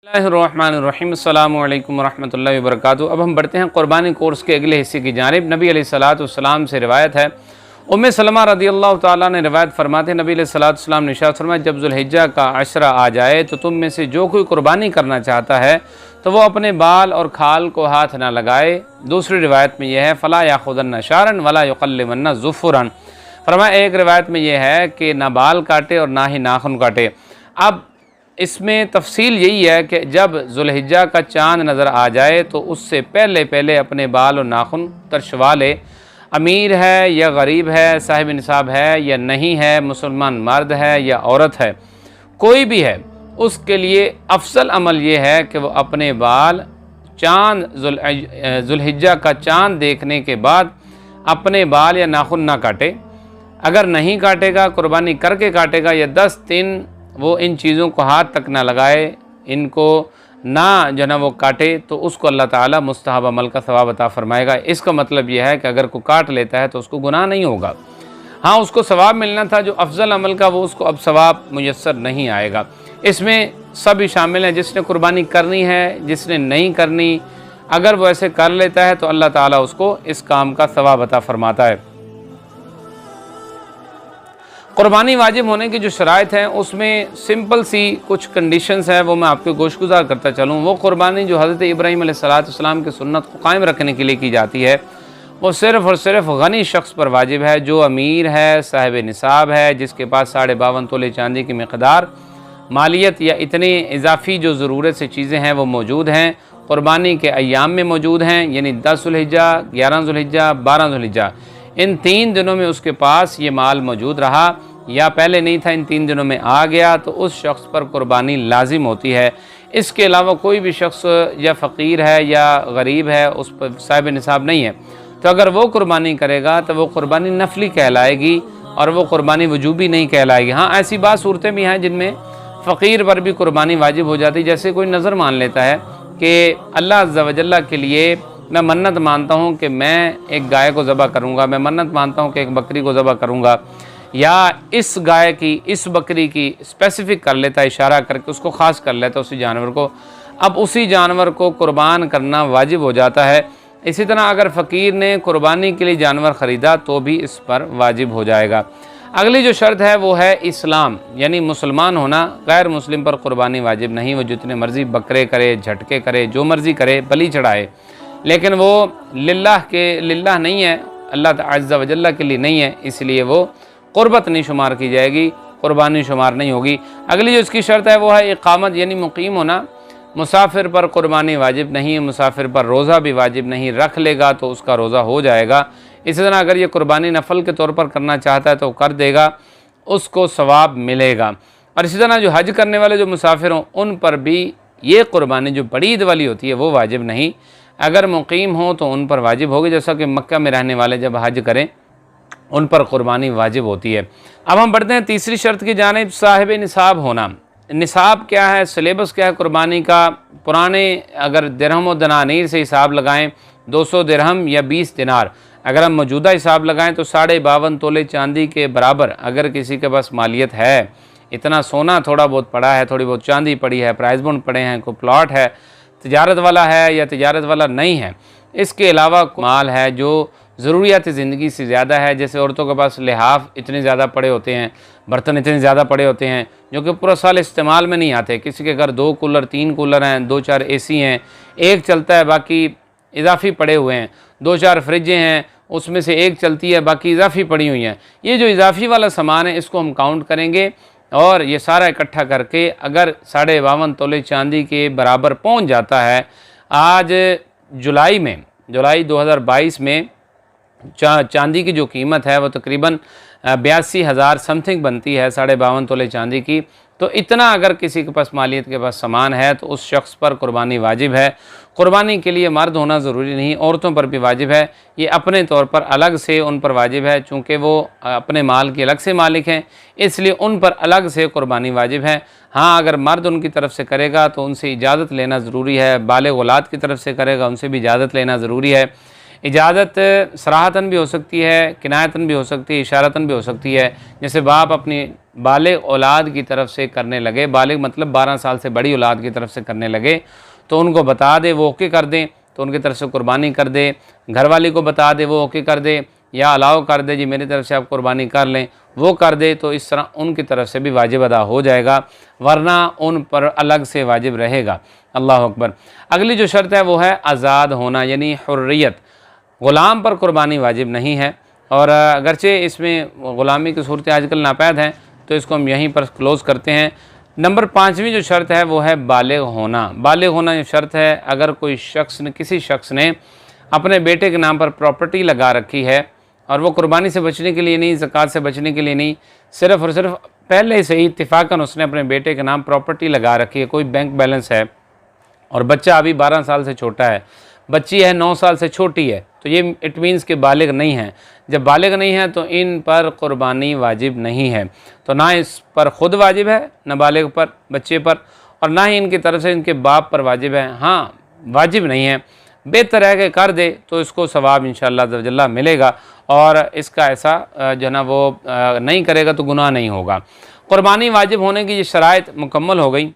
बिस्मिल्लाहिर्रहमानिर्रहीम अस्सलामु अलैकुम वरहमतुल्लाहि वबरकातुहू। अब हम बढ़ते हैं क़ुरबानी कोर्स के अगले हिस्से की जानिब। नबी अलैहिस्सलाम से रिवायत है, उम्मे सलमा रज़ियल्लाहु ताला ने रिवायत फरमाते हैं, नबी अलैहिस्सलाम ने इरशाद फरमाया, जब ज़ुल्हिज्जा का अशरा आ जाए तो तुम में से जो कोई क़ुरबानी करना चाहता है तो वो अपने बाल और खाल को हाथ ना लगाए। दूसरी रिवायत में यह है, फ़ला याख़ुदन्न शारन वला युक़ल्लिमन्न ज़ुफ़रन। फरमाया एक रिवायत में यह है कि ना बाल काटे और ना ही नाखून काटे। अब इसमें तफसील यही है कि जब ज़ुल्हिज्जा का चाँद नज़र आ जाए तो उससे पहले पहले अपने बाल और नाखून तरशवा ले। अमीर है या गरीब है, साहिब निसाब है या नहीं है, मुसलमान मर्द है या औरत है, कोई भी है, उसके लिए अफसल अमल ये है कि वो अपने बाल चाँद ज़ुल्हिज्जा का चाँद देखने के बाद अपने बाल या नाखून ना काटे। अगर नहीं काटेगा, कुर्बानी करके काटेगा, या 10 दिन वो इन चीज़ों को हाथ तक ना लगाए, इनको ना जो ना वो काटे, तो उसको अल्लाह ताला मुस्तहब अमल का सवाब अता फरमाएगा। इसका मतलब यह है कि अगर कोई काट लेता है तो उसको गुनाह नहीं होगा। हाँ, उसको सवाब मिलना था जो अफजल अमल का, वो उसको अब सवाब मुयस्सर नहीं आएगा। इसमें सब ही शामिल हैं, जिसने कुर्बानी करनी है, जिसने नहीं करनी, अगर वो ऐसे कर लेता है तो अल्लाह ताला उसको इस काम का सवाब अता फरमाता है। क़ुरबानी वाजिब होने की जो शराइत हैं उसमें सिंपल सी कुछ कंडीशंस हैं, वो मैं आपको गोशगुजार करता चलूँ। वो क़ुरबानी जो हज़रत इब्राहीम अलैहिस्सलाम की सुन्नत को कायम रखने के लिए की जाती है, वो सिर्फ़ और सिर्फ गनी शख्स पर वाजिब है, जो अमीर है, साहिब निसाब है, जिसके पास 52.5 तोले चांदी की मकदार मालियत या इतनी इजाफ़ी जो ज़रूरत से चीज़ें हैं वो मौजूद हैं, क़ुरबानी के अय्याम में मौजूद हैं, यानी 10 ज़ुल्हिज्जा, 11 ज़ुल्हिज्जा, 12 ज़ुल्हिज्जा, इन 3 दिनों में उसके पास ये माल मौजूद रहा या पहले नहीं था, इन 3 दिनों में आ गया, तो उस शख्स पर कुर्बानी लाजिम होती है। इसके अलावा कोई भी शख्स या फ़कीर है या गरीब है, उस पर साहिब निसाब नहीं है, तो अगर वो कुर्बानी करेगा तो वो कुर्बानी नफली कहलाएगी और वो कुर्बानी वजूबी नहीं कहलाएगी। हाँ, ऐसी बात सूरतें भी हैं जिनमें फ़कीर पर भी कुर्बानी वाजिब हो जाती है। जैसे कोई नज़र मान लेता है कि अल्लाह अज़्ज़ा व जल्ला के लिए मैं मन्नत मानता हूँ कि मैं एक गाय को ज़बह करूँगा, मैं मन्नत मानता हूँ कि एक बकरी को ज़बह करूँगा, या इस गाय की, इस बकरी की स्पेसिफ़िक कर लेता है, इशारा करके उसको ख़ास कर लेता है उसी जानवर को। अब उसी जानवर को कुर्बान करना वाजिब हो जाता है। इसी तरह अगर फ़कीर ने कुर्बानी के लिए जानवर ख़रीदा तो भी इस पर वाजिब हो जाएगा। अगली जो शर्त है वो है इस्लाम, यानी मुसलमान होना। गैर मुस्लिम पर कुर्बानी वाजिब नहीं, वो जितने मर्ज़ी बकरे करे, झटके करे, जो मर्ज़ी करे, बलि चढ़ाए, लेकिन वो लिल्लाह नहीं है, अल्लाह अज़्ज़ा व जल्ला के लिए नहीं है, इसलिए वो क़ुर्बत नहीं शुमार की जाएगी, क़ुरबानी शुमार नहीं होगी। अगली जो इसकी शर्त है वो है इक़ामत, यानी मुक़ीम होना। मुसाफिर पर कुर्बानी वाजिब नहीं, मुसाफिर पर रोज़ा भी वाजिब नहीं, रख लेगा तो उसका रोज़ा हो जाएगा। इसी तरह अगर ये कुर्बानी नफल के तौर पर करना चाहता है तो कर देगा, उसको सवाब मिलेगा। और इसी तरह जो हज करने वाले जो मुसाफिर हों उन पर भी ये कुर्बानी जो बड़ी ईद वाली होती है वो वाजिब नहीं, अगर मुक़ीम हो तो उन पर वाजिब होगी। जैसा कि मक्का में रहने वाले जब हज करें उन पर कुर्बानी वाजिब होती है। अब हम बढ़ते हैं तीसरी शर्त की जानिब, साहिब निसाब होना। निसाब क्या है, सिलेबस क्या है कुर्बानी का? पुराने अगर दिरहम और दनानीर से हिसाब लगाएं, 200 दिरहम या 20 दिनार, अगर हम मौजूदा हिसाब लगाएं तो 52.5 तोले चांदी के बराबर अगर किसी के पास मालियत है, इतना सोना थोड़ा बहुत पड़ा है, थोड़ी बहुत चांदी पड़ी है, प्राइज बॉन्ड पड़े हैं, कोई प्लॉट है, तिजारत वाला है या तिजारत वाला नहीं है, इसके अलावा माल है जो ज़रूरियात ज़िंदगी से ज़्यादा है, जैसे औरतों के पास लिहाफ इतने ज़्यादा पड़े होते हैं, बर्तन इतने ज़्यादा पड़े होते हैं जो कि पूरा साल इस्तेमाल में नहीं आते। किसी के घर 2 कूलर 3 कूलर हैं, 2-4 एसी हैं, एक चलता है, बाकी इजाफ़ी पड़े हुए हैं, 2-4 फ्रिजें हैं, उसमें से एक चलती है, बाकी इजाफ़ी पड़ी हुई हैं। ये जो इजाफ़ी वाला सामान है इसको हम काउंट करेंगे और ये सारा इकट्ठा करके अगर 52.5 तोले चांदी के बराबर पहुँच जाता है, आज जुलाई 2022 में चांदी की जो कीमत है वो तकरीबन 82,000 समथिंग बनती है 52.5 तोले चांदी की। तो इतना अगर किसी के पास मालियत के पास सामान है तो उस शख्स पर कुर्बानी वाजिब है। कुर्बानी के लिए मर्द होना ज़रूरी नहीं, औरतों पर भी वाजिब है। ये अपने तौर पर अलग से उन पर वाजिब है, चूँकि वो अपने माल के अलग से मालिक हैं, इसलिए उन पर अलग से कुर्बानी वाजिब है। हाँ, अगर मर्द उनकी तरफ से करेगा तो उनसे इजाज़त लेना ज़रूरी है, बालिग़ औलाद की तरफ से करेगा उनसे भी इजाज़त लेना ज़रूरी है। इजाज़त सराहतन भी हो सकती है, किनायतन भी हो सकती है, इशारतन भी हो सकती है। जैसे बाप अपनी बालिग औलाद की तरफ से करने लगे, बालिग मतलब 12 साल से बड़ी औलाद की तरफ से करने लगे, तो उनको बता दे वो ओके कर दें, तो उनकी तरफ से कुर्बानी कर दे। घरवाली को बता दे वो ओके कर दे, या अलाउ कर दे जी मेरी तरफ से आप कुर्बानी कर लें, वो कर दे, तो इस तरह उनकी तरफ से भी वाजिब अदा हो जाएगा, वरना उन पर अलग से वाजिब रहेगा। अल्लाह अकबर। अगली जो शर्त है वो है आज़ाद होना, यानी हुर्रियत। ग़ुलाम पर कुर्बानी वाजिब नहीं है, और अगरचे इसमें ग़ुलामी की सूरत आजकल नापैद हैं, तो इसको हम यहीं पर क्लोज़ करते हैं। नंबर 5वीं जो शर्त है वो है बालिग होना। बालिग होना जो शर्त है, अगर कोई शख्स ने, किसी शख्स ने अपने बेटे के नाम पर प्रॉपर्टी लगा रखी है, और वो कुर्बानी से बचने के लिए नहीं, ज़कात से बचने के लिए नहीं, सिर्फ़ और सिर्फ पहले से ही इत्तिफ़ाक़न उसने अपने बेटे के नाम प्रॉपर्टी लगा रखी है, कोई बैंक बैलेंस है, और बच्चा अभी 12 साल से छोटा है, बच्ची है 9 साल से छोटी है, तो ये इट मीन्स के बालिग नहीं है। जब बालिग नहीं है तो इन पर कुर्बानी वाजिब नहीं है, तो ना इस पर ख़ुद वाजिब है, न बालिग पर, बच्चे पर, और ना ही इनकी तरफ से इनके बाप पर वाजिब है। हाँ, वाजिब नहीं है, बेहतर है कि कर दे, तो इसको सवाब इंशाअल्लाह अज़्ज़ा मिलेगा, और इसका ऐसा जो है ना वो नहीं करेगा तो गुनाह नहीं होगा। कुर्बानी वाजिब होने की ये शराइत मुकम्मल हो गई।